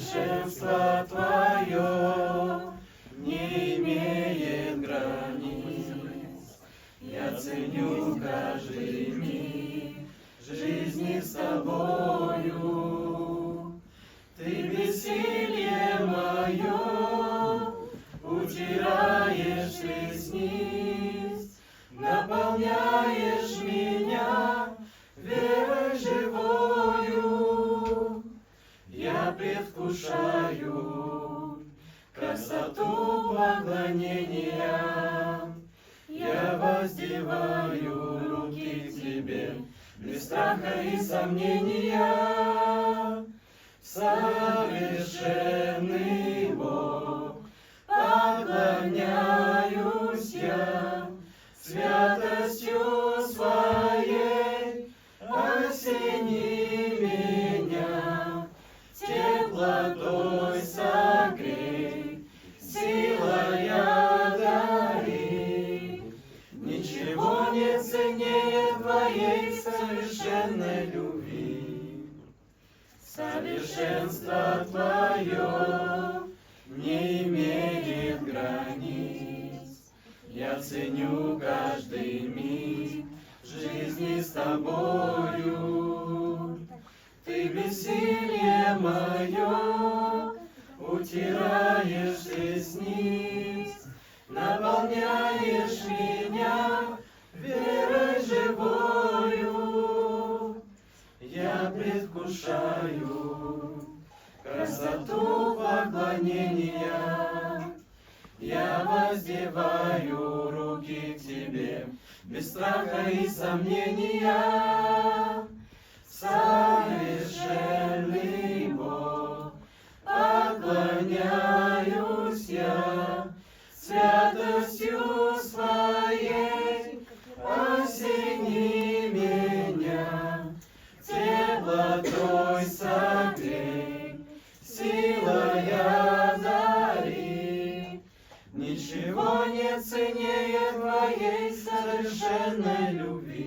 Совершенство Твое не имеет границ. Я ценю каждый миг жизни с Тобою. Ты бессилие мое утираешь вниз, наполняешь меня верой живою. Я предвкушаю красоту поклонения. Я воздеваю руки к Тебе без страха и сомнения. Совершенный Бог, поклоняюсь я святостью Своей. Осени меня, теплотой согрей, силой одари. Ничего не ценнее Твоей совершенной любви. Совершенство Твое не имеет границ. Я ценю каждый миг жизни с Тобою. Ты бессилие мое утираешь вниз, наполняешь меня верой живою. Я предвкушаю красоту поклонения. Я воздеваю руки к Тебе без страха и сомнения. Совершенный Бог, поклоняюсь я святостью Своей. Осени меня, теплотой согрей, силой одари. Ничего не ценнее Твоей совершенной любви.